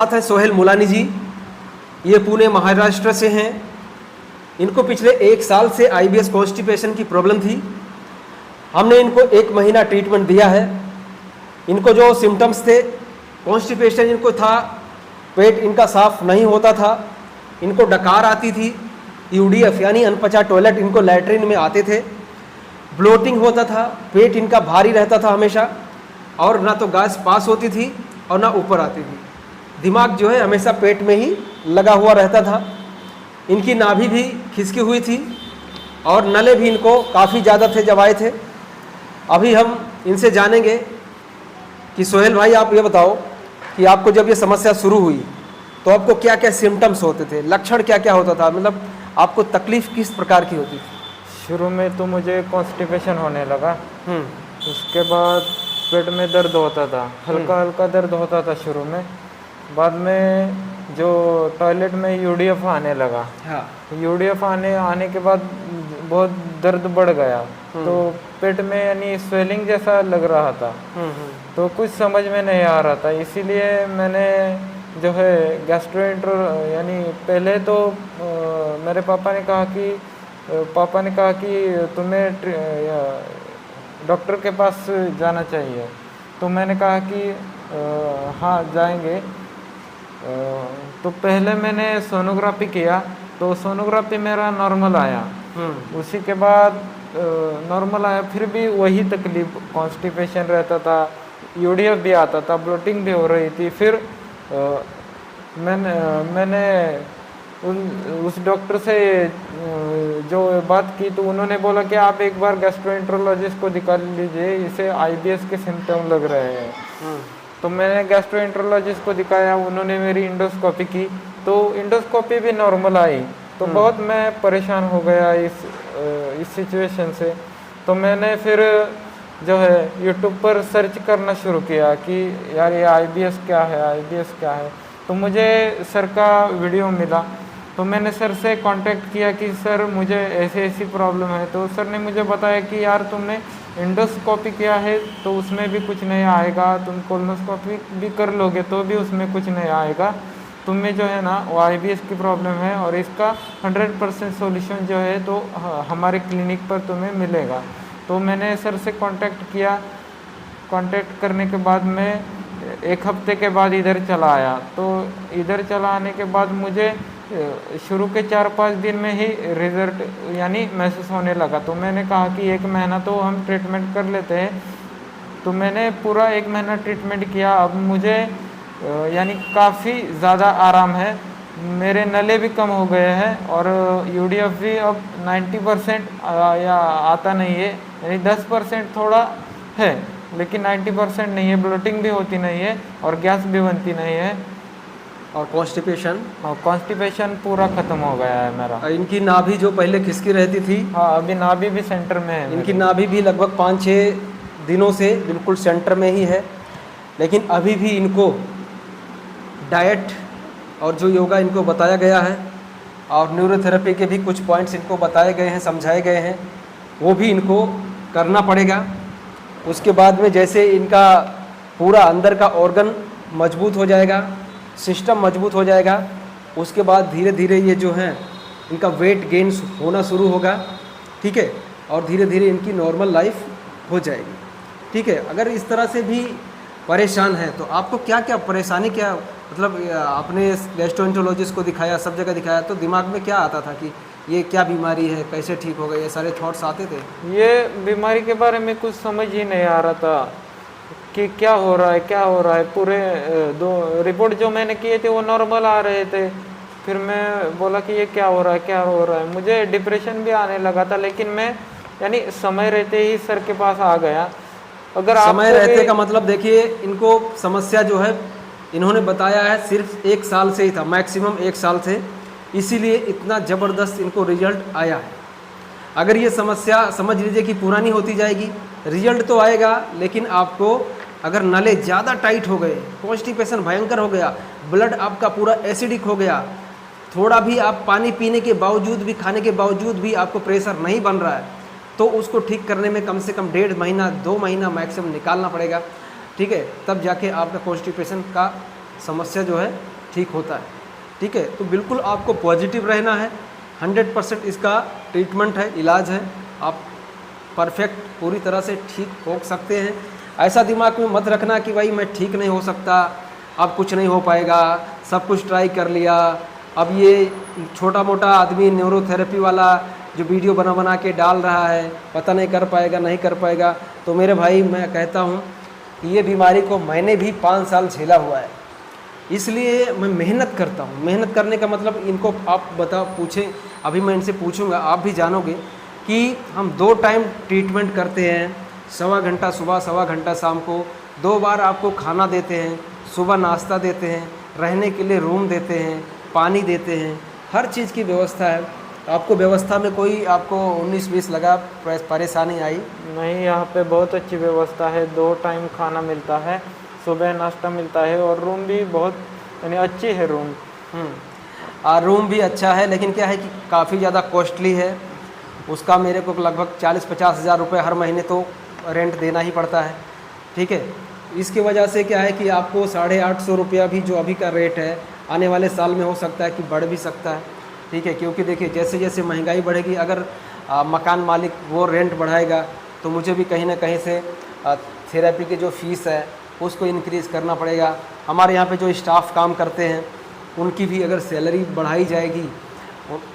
बात है सोहेल मुलानी जी। ये पुणे महाराष्ट्र से हैं। इनको पिछले 1 साल से आईबीएस कॉन्स्टिपेशन की प्रॉब्लम थी। हमने इनको 1 महीना ट्रीटमेंट दिया है। इनको जो सिम्टम्स थे, कॉन्स्टिपेशन इनको था, पेट इनका साफ नहीं होता था, इनको डकार आती थी, यूडीएफ यानी अनपचा टॉयलेट इनको लैट्रिन में आते थे, ब्लोटिंग होता था, पेट इनका भारी रहता था हमेशा, और ना तो गैस पास होती थी और ना ऊपर आती थी। दिमाग जो है हमेशा पेट में ही लगा हुआ रहता था। इनकी नाभि भी खिसकी हुई थी और नले भी इनको काफ़ी ज़्यादा थे जब आए थे। अभी हम इनसे जानेंगे कि सोहेल भाई आप ये बताओ कि आपको जब ये समस्या शुरू हुई तो आपको क्या क्या सिम्टम्स होते थे, लक्षण क्या क्या होता था, मतलब आपको तकलीफ़ किस प्रकार की होती थी? शुरू में तो मुझे कॉन्स्टिपेशन होने लगा। उसके बाद पेट में दर्द होता था, हल्का हल्का दर्द होता था शुरू में। बाद में जो टॉयलेट में यूडीएफ आने लगा, यूडीएफ आने के बाद बहुत दर्द बढ़ गया, तो पेट में यानी स्वेलिंग जैसा लग रहा था। तो कुछ समझ में नहीं आ रहा था, इसीलिए मैंने जो है गैस्ट्रोएंट्रो यानी पहले तो मेरे पापा ने कहा कि तुम्हें डॉक्टर के पास जाना चाहिए। तो मैंने कहा कि हाँ जाएंगे। तो पहले मैंने सोनोग्राफी किया, तो सोनोग्राफी मेरा नॉर्मल आया। उसी के बाद नॉर्मल आया, फिर भी वही तकलीफ, कॉन्स्टिपेशन रहता था, यूडीएफ भी आता था, ब्लोटिंग भी हो रही थी। फिर मैंने उस डॉक्टर से जो बात की, तो उन्होंने बोला कि आप एक बार गैस्ट्रोएंट्रोलॉजिस्ट को दिखा लीजिए, इसे आईबीएस के सिम्टम लग रहे हैं। तो मैंने गैस्ट्रोएंट्रोलॉजिस्ट को दिखाया, उन्होंने मेरी इंडोस्कोपी की, तो इंडोस्कोपी भी नॉर्मल आई। तो बहुत मैं परेशान हो गया इस सिचुएशन से। तो मैंने फिर जो है यूट्यूब पर सर्च करना शुरू किया कि यार ये आईबीएस क्या है, आईबीएस क्या है। तो मुझे सर का वीडियो मिला, तो मैंने सर से कांटेक्ट किया कि सर मुझे ऐसी प्रॉब्लम है। तो सर ने मुझे बताया कि यार तुमने इंडोस्कोपी किया है तो उसमें भी कुछ नहीं आएगा, तुम कोलोनोस्कोपी भी कर लोगे तो भी उसमें कुछ नहीं आएगा, तुम्हें जो है ना वो आईबीएस की प्रॉब्लम है, और इसका 100% सॉल्यूशन जो है तो हमारे क्लिनिक पर तुम्हें मिलेगा। तो मैंने सर से कांटेक्ट किया। कांटेक्ट करने के बाद मैं 1 हफ्ते के बाद इधर चला आया। तो इधर चला आने के बाद मुझे शुरू के 4-5 दिन में ही रिजल्ट यानी महसूस होने लगा। तो मैंने कहा कि 1 महीना तो हम ट्रीटमेंट कर लेते हैं। तो मैंने पूरा 1 महीना ट्रीटमेंट किया। अब मुझे यानी काफ़ी ज़्यादा आराम है, मेरे नले भी कम हो गए हैं, और यूडीएफ भी अब 90% या आता नहीं है, यानी 10% थोड़ा है, लेकिन 90% नहीं है। ब्लोटिंग भी होती नहीं है और गैस भी बनती नहीं है। और कॉन्स्टिपेशन पूरा ख़त्म हो गया है मेरा। इनकी नाभि जो पहले खिसकी रहती थी, हाँ अभी नाभि भी सेंटर में है। इनकी नाभि भी लगभग 5-6 दिनों से बिल्कुल सेंटर में ही है। लेकिन अभी भी इनको डाइट और जो योगा इनको बताया गया है और न्यूरोथेरेपी के भी कुछ पॉइंट्स इनको बताए गए हैं, समझाए गए हैं, वो भी इनको करना पड़ेगा। उसके बाद में जैसे इनका पूरा अंदर का ऑर्गन मजबूत हो जाएगा, सिस्टम मजबूत हो जाएगा, उसके बाद धीरे धीरे ये जो है इनका वेट गेन होना शुरू होगा, ठीक है, और धीरे धीरे इनकी नॉर्मल लाइफ हो जाएगी, ठीक है। अगर इस तरह से भी परेशान है तो आपको क्या क्या परेशानी, क्या मतलब आपने गैस्ट्रोएंट्रोलॉजिस्ट को दिखाया, सब जगह दिखाया, तो दिमाग में क्या आता था कि ये क्या बीमारी है, कैसे ठीक होगा, ये सारे थॉट्स आते थे? ये बीमारी के बारे में कुछ समझ ही नहीं आ रहा था कि क्या हो रहा है। पूरे 2 रिपोर्ट जो मैंने किए थे वो नॉर्मल आ रहे थे। फिर मैं बोला कि ये क्या हो रहा है। मुझे डिप्रेशन भी आने लगा था, लेकिन मैं यानी समय रहते ही सर के पास आ गया। अगर समय रहते का मतलब देखिए, इनको समस्या जो है इन्होंने बताया है सिर्फ 1 साल से ही था, मैक्सिमम 1 साल से, इसीलिए इतना ज़बरदस्त इनको रिजल्ट आया है। अगर ये समस्या समझ लीजिए कि पुरानी होती जाएगी, रिजल्ट तो आएगा, लेकिन आपको अगर नले ज़्यादा टाइट हो गए, कॉन्स्टिपेशन भयंकर हो गया, ब्लड आपका पूरा एसिडिक हो गया, थोड़ा भी आप पानी पीने के बावजूद भी, खाने के बावजूद भी आपको प्रेशर नहीं बन रहा है, तो उसको ठीक करने में कम से कम 1.5 महीना 2 महीना मैक्सिमम निकालना पड़ेगा, ठीक है। तब जाके आपका कॉन्स्टिपेशन का समस्या जो है ठीक होता है। ठीक है, तो बिल्कुल आपको पॉजिटिव रहना है। 100% इसका ट्रीटमेंट है, इलाज है, आप परफेक्ट पूरी तरह से ठीक हो सकते हैं। ऐसा दिमाग में मत रखना कि भाई मैं ठीक नहीं हो सकता, अब कुछ नहीं हो पाएगा, सब कुछ ट्राई कर लिया, अब ये छोटा मोटा आदमी न्यूरोथेरेपी वाला जो वीडियो बना बना के डाल रहा है, पता नहीं कर पाएगा नहीं कर पाएगा। तो मेरे भाई मैं कहता हूँ कि ये बीमारी को मैंने भी 5 साल झेला हुआ है, इसलिए मैं मेहनत करता हूँ। मेहनत करने का मतलब इनको आप पूछें, अभी मैं इनसे पूछूंगा, आप भी जानोगे कि हम 2 टाइम ट्रीटमेंट करते हैं, 1.25 घंटा सुबह 1.25 घंटा शाम को, 2 बार आपको खाना देते हैं, सुबह नाश्ता देते हैं, रहने के लिए रूम देते हैं, पानी देते हैं, हर चीज़ की व्यवस्था है। आपको व्यवस्था में कोई आपको 19-20 लगा परेशानी आई? नहीं, यहाँ पे बहुत अच्छी व्यवस्था है, 2 टाइम खाना मिलता है, सुबह नाश्ता मिलता है और रूम भी बहुत यानी अच्छी है रूम। रूम भी अच्छा है, लेकिन क्या है कि काफ़ी ज़्यादा कॉस्टली है। उसका मेरे को लगभग 40-50 हज़ार रुपये हर महीने तो रेंट देना ही पड़ता है। ठीक है, इसकी वजह से क्या है कि आपको 850 रुपया भी जो अभी का रेट है, आने वाले साल में हो सकता है कि बढ़ भी सकता है। ठीक है, क्योंकि देखिए जैसे जैसे महंगाई बढ़ेगी, अगर मकान मालिक वो रेंट बढ़ाएगा तो मुझे भी कहीं ना कहीं से थेरेपी की जो फ़ीस है उसको इंक्रीज़ करना पड़ेगा। हमारे यहाँ पे जो स्टाफ काम करते हैं उनकी भी अगर सैलरी बढ़ाई जाएगी,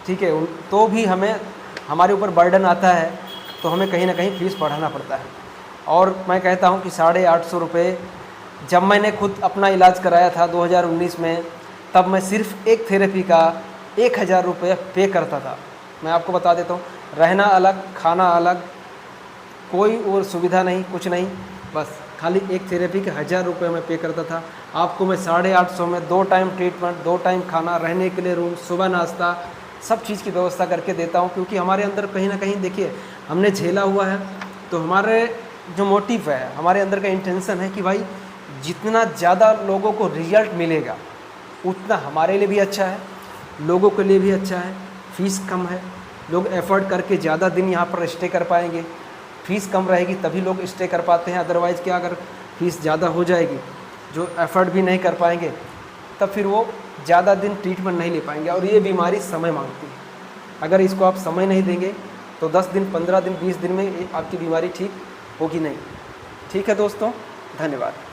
ठीक है, तो भी हमारे ऊपर बर्डन आता है, तो हमें कहीं ना कहीं फ़ीस बढ़ाना पड़ता है। और मैं कहता हूँ कि 850 रुपये, जब मैंने खुद अपना इलाज कराया था 2019 में, तब मैं सिर्फ एक थेरेपी का 1000 रुपये पे करता था। मैं आपको बता देता हूँ, रहना अलग, खाना अलग, कोई और सुविधा नहीं, कुछ नहीं, बस खाली एक थेरेपी के 1000 रुपये मैं पे करता था। आपको मैं 850 में 2 टाइम ट्रीटमेंट, 2 टाइम खाना, रहने के लिए रूम, सुबह नाश्ता, सब चीज़ की व्यवस्था करके देता हूँ। क्योंकि हमारे अंदर कहीं ना कहीं देखिए हमने झेला हुआ है, तो हमारे जो मोटिव है, हमारे अंदर का इंटेंशन है कि भाई जितना ज़्यादा लोगों को रिजल्ट मिलेगा उतना हमारे लिए भी अच्छा है, लोगों के लिए भी अच्छा है। फ़ीस कम है, लोग एफर्ट करके ज़्यादा दिन यहाँ पर स्टे कर पाएंगे। फ़ीस कम रहेगी तभी लोग स्टे कर पाते हैं, अदरवाइज़ क्या, अगर फ़ीस ज़्यादा हो जाएगी, जो एफर्ट भी नहीं कर पाएंगे, तब फिर वो ज़्यादा दिन ट्रीटमेंट नहीं ले पाएंगे। और ये बीमारी समय मांगती है, अगर इसको आप समय नहीं देंगे तो 10 दिन, 15 दिन, 20 दिन में आपकी बीमारी ठीक होगी नहीं। ठीक है दोस्तों, धन्यवाद।